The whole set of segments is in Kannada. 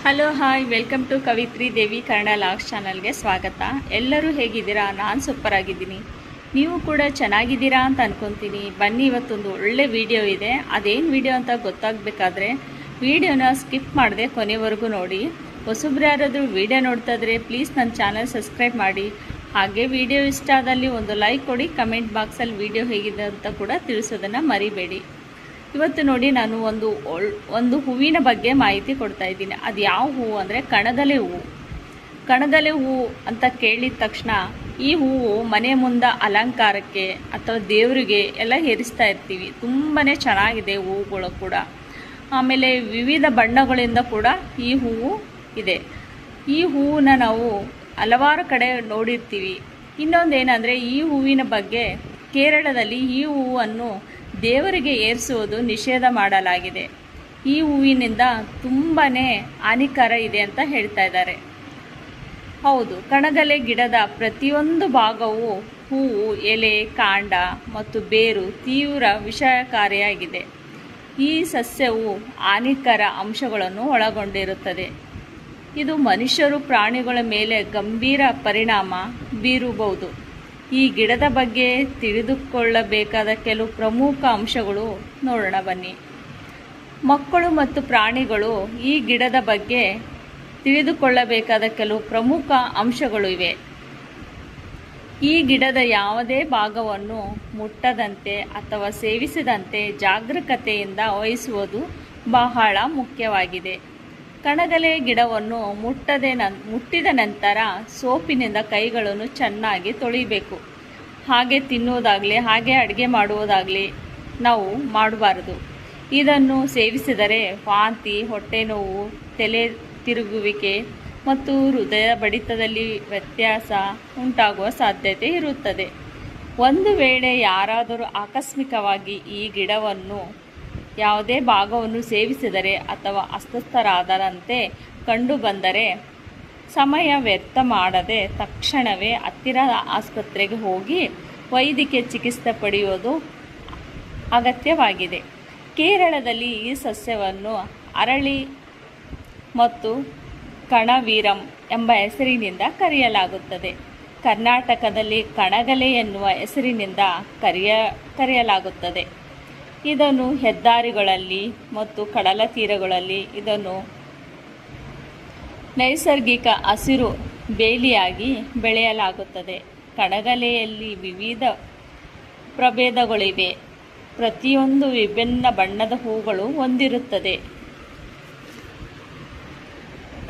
Hello hi welcome to Kavitri Devi Kannada logs ಚಾನಲ್ಗೆ ಸ್ವಾಗತ. ಎಲ್ಲರೂ ಹೇಗಿದ್ದೀರಾ? ನಾನು ಸೂಪರ್ ಆಗಿದ್ದೀನಿ. ನೀವು ಕೂಡ ಚೆನ್ನಾಗಿದ್ದೀರಾ ಅಂತ ಅನ್ಕೊತೀನಿ. ಬನ್ನಿ, ಇವತ್ತೊಂದು ಒಳ್ಳೆ ವಿಡಿಯೋ ಇದೆ. ಅದೇನು ವಿಡಿಯೋ ಅಂತ ಗೊತ್ತಾಗಬೇಕಾದ್ರೆ ವಿಡಿಯೋನ ಸ್ಕಿಪ್ ಮಾಡದೆ ಕೊನೆವರೆಗೂ ನೋಡಿ. ಹೊಸಬ್ರು ಯಾರಾದರೂ ವಿಡಿಯೋ ನೋಡ್ತಾ ಇದ್ರೆ ಪ್ಲೀಸ್ ನನ್ನ ಚಾನಲ್ ಸಬ್ಸ್ಕ್ರೈಬ್ ಮಾಡಿ. ಹಾಗೆ ವಿಡಿಯೋ ಇಷ್ಟ ಆದಲ್ಲಿ ಒಂದು ಲೈಕ್ ಕೊಡಿ. ಕಮೆಂಟ್ ಬಾಕ್ಸಲ್ಲಿ ವಿಡಿಯೋ ಹೇಗಿದೆ ಅಂತ ಕೂಡ ತಿಳಿಸೋದನ್ನು ಮರಿಬೇಡಿ. ಇವತ್ತು ನೋಡಿ, ನಾನು ಒಂದು ಹೂವಿನ ಬಗ್ಗೆ ಮಾಹಿತಿ ಕೊಡ್ತಾ ಇದ್ದೀನಿ. ಅದು ಯಾವ ಹೂವು ಅಂದರೆ ಕಣದಲೆ ಹೂವು. ಕಣದಲೆ ಹೂವು ಅಂತ ಕೇಳಿದ ತಕ್ಷಣ ಈ ಹೂವು ಮನೆ ಮುಂದೆ ಅಲಂಕಾರಕ್ಕೆ ಅಥವಾ ದೇವರಿಗೆ ಎಲ್ಲ ಏರಿಸ್ತಾ ಇರ್ತೀವಿ. ತುಂಬಾ ಚೆನ್ನಾಗಿದೆ ಹೂವುಗಳು ಕೂಡ. ಆಮೇಲೆ ವಿವಿಧ ಬಣ್ಣಗಳಿಂದ ಕೂಡ ಈ ಹೂವು ಇದೆ. ಈ ಹೂವನ್ನ ನಾವು ಹಲವಾರು ಕಡೆ ನೋಡಿರ್ತೀವಿ. ಇನ್ನೊಂದೇನೆಂದರೆ, ಈ ಹೂವಿನ ಬಗ್ಗೆ ಕೇರಳದಲ್ಲಿ ಈ ಹೂವನ್ನು ದೇವರಿಗೆ ಏರಿಸುವುದು ನಿಷೇಧ ಮಾಡಲಾಗಿದೆ. ಈ ಹೂವಿನಿಂದ ತುಂಬಾ ಹಾನಿಕರ ಇದೆ ಅಂತ ಹೇಳ್ತಾ ಇದ್ದಾರೆ. ಹೌದು, ಕಣಗಲೆ ಗಿಡದ ಪ್ರತಿಯೊಂದು ಭಾಗವು ಹೂವು, ಎಲೆ, ಕಾಂಡ ಮತ್ತು ಬೇರು ತೀವ್ರ ವಿಷಕಾರಿಯಾಗಿದೆ. ಈ ಸಸ್ಯವು ಹಾನಿಕರ ಅಂಶಗಳನ್ನು ಒಳಗೊಂಡಿರುತ್ತದೆ. ಇದು ಮನುಷ್ಯರು, ಪ್ರಾಣಿಗಳ ಮೇಲೆ ಗಂಭೀರ ಪರಿಣಾಮ ಬೀರಬಹುದು. ಈ ಗಿಡದ ಬಗ್ಗೆ ತಿಳಿದುಕೊಳ್ಳಬೇಕಾದ ಕೆಲವು ಪ್ರಮುಖ ಅಂಶಗಳು ನೋಡೋಣ ಬನ್ನಿ. ಮಕ್ಕಳು ಮತ್ತು ಪ್ರಾಣಿಗಳು ಈ ಗಿಡದ ಬಗ್ಗೆ ತಿಳಿದುಕೊಳ್ಳಬೇಕಾದ ಕೆಲವು ಪ್ರಮುಖ ಅಂಶಗಳು ಇವೆ. ಈ ಗಿಡದ ಯಾವುದೇ ಭಾಗವನ್ನು ಮುಟ್ಟದಂತೆ ಅಥವಾ ಸೇವಿಸದಂತೆ ಜಾಗರೂಕತೆಯಿಂದ ವಹಿಸುವುದು ಬಹಳ ಮುಖ್ಯವಾಗಿದೆ. ಕಣಗಲೆ ಗಿಡವನ್ನು ಮುಟ್ಟಿದ ನಂತರ ಸೋಪಿನಿಂದ ಕೈಗಳನ್ನು ಚೆನ್ನಾಗಿ ತೊಳಿಬೇಕು. ಹಾಗೆ ತಿನ್ನುವುದಾಗಲಿ, ಹಾಗೆ ಅಡುಗೆ ಮಾಡುವುದಾಗಲಿ ನಾವು ಮಾಡಬಾರದು. ಇದನ್ನು ಸೇವಿಸಿದರೆ ವಾಂತಿ, ಹೊಟ್ಟೆ ನೋವು, ತಲೆ ತಿರುಗುವಿಕೆ ಮತ್ತು ಹೃದಯ ಬಡಿತದಲ್ಲಿ ವ್ಯತ್ಯಾಸ ಉಂಟಾಗುವ ಸಾಧ್ಯತೆ ಇರುತ್ತದೆ. ಒಂದು ವೇಳೆ ಯಾರಾದರೂ ಆಕಸ್ಮಿಕವಾಗಿ ಈ ಗಿಡವನ್ನು ಯಾವುದೇ ಭಾಗವನ್ನು ಸೇವಿಸಿದರೆ ಅಥವಾ ಅಸ್ವಸ್ಥರಾದರಂತೆ ಕಂಡುಬಂದರೆ ಸಮಯ ವ್ಯರ್ಥ ಮಾಡದೆ ತಕ್ಷಣವೇ ಹತ್ತಿರದ ಆಸ್ಪತ್ರೆಗೆ ಹೋಗಿ ವೈದ್ಯಕೀಯ ಚಿಕಿತ್ಸೆ ಪಡೆಯುವುದು ಅಗತ್ಯವಾಗಿದೆ. ಕೇರಳದಲ್ಲಿ ಈ ಸಸ್ಯವನ್ನು ಅರಳಿ ಮತ್ತು ಕಣವೀರಂ ಎಂಬ ಹೆಸರಿನಿಂದ ಕರೆಯಲಾಗುತ್ತದೆ. ಕರ್ನಾಟಕದಲ್ಲಿ ಕಣಗಲೆ ಎನ್ನುವ ಹೆಸರಿನಿಂದ ಕರೆಯಲಾಗುತ್ತದೆ. ಇದನ್ನು ಹೆದ್ದಾರಿಗಳಲ್ಲಿ ಮತ್ತು ಕಡಲ ತೀರಗಳಲ್ಲಿ ಇದನ್ನು ನೈಸರ್ಗಿಕ ಹಸಿರು ಬೇಲಿಯಾಗಿ ಬೆಳೆಯಲಾಗುತ್ತದೆ. ಕಣಗಲೆಯಲ್ಲಿ ವಿವಿಧ ಪ್ರಭೇದಗಳಿವೆ. ಪ್ರತಿಯೊಂದು ವಿಭಿನ್ನ ಬಣ್ಣದ ಹೂಗಳು ಹೊಂದಿರುತ್ತದೆ.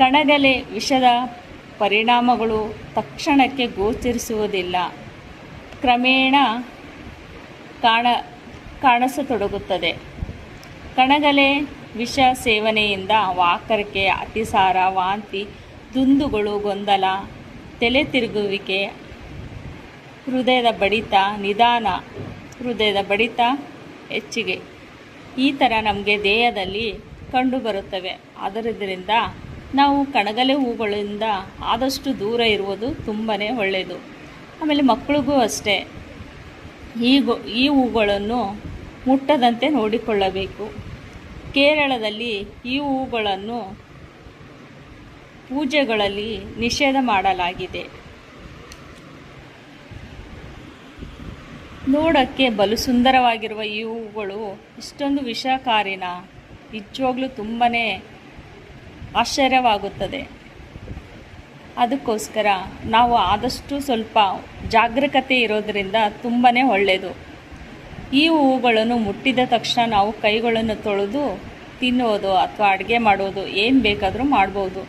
ಕಣಗಲೆ ವಿಷದ ಪರಿಣಾಮಗಳು ತಕ್ಷಣಕ್ಕೆ ಗೋಚರಿಸುವುದಿಲ್ಲ. ಕ್ರಮೇಣ ಕಾಣಿಸತೊಡಗುತ್ತದೆ. ಕಣಗಲೆ ವಿಷ ಸೇವನೆಯಿಂದ ವಾಕರಿಕೆ, ಅತಿಸಾರ, ವಾಂತಿ, ದುಂದುಗಳು, ಗೊಂದಲ, ತಲೆ ತಿರುಗುವಿಕೆ, ಹೃದಯದ ಬಡಿತ, ನಿಧಾನ ಹೃದಯದ ಬಡಿತ, ಹೆಚ್ಚಿಗೆ ಈ ಥರ ನಮಗೆ ದೇಹದಲ್ಲಿ ಕಂಡುಬರುತ್ತವೆ. ಅದರಿಂದ ನಾವು ಕಣಗಲೆ ಹೂಗಳಿಂದ ಆದಷ್ಟು ದೂರ ಇರುವುದು ತುಂಬಾ ಒಳ್ಳೆಯದು. ಆಮೇಲೆ ಮಕ್ಕಳಿಗೂ ಅಷ್ಟೇ ಈ ಹೂಗಳನ್ನು ಮುಟ್ಟದಂತೆ ನೋಡಿಕೊಳ್ಳಬೇಕು. ಕೇರಳದಲ್ಲಿ ಈ ಹೂಗಳನ್ನು ಪೂಜೆಗಳಲ್ಲಿ ನಿಷೇಧ ಮಾಡಲಾಗಿದೆ. ನೋಡೋಕ್ಕೆ ಬಲು ಸುಂದರವಾಗಿರುವ ಈ ಹೂಗಳು ಇಷ್ಟೊಂದು ವಿಷಕಾರಿನ? ನಿಜವಾಗ್ಲೂ ತುಂಬಾ ಆಶ್ಚರ್ಯವಾಗುತ್ತದೆ. ಅದಕ್ಕೋಸ್ಕರ ನಾವು ಆದಷ್ಟು ಸ್ವಲ್ಪ ಜಾಗರೂಕತೆ ಇರೋದರಿಂದ ತುಂಬಾ ಒಳ್ಳೆಯದು. ಈ ಹೂವುಗಳನ್ನು ಮುಟ್ಟಿದ ತಕ್ಷಣ ನಾವು ಕೈಗಳನ್ನು ತೊಳೆದು ತಿನ್ನುವುದು ಅಥವಾ ಅಡುಗೆ ಮಾಡುವುದು ಏನು ಬೇಕಾದರೂ ಮಾಡ್ಬೋದು.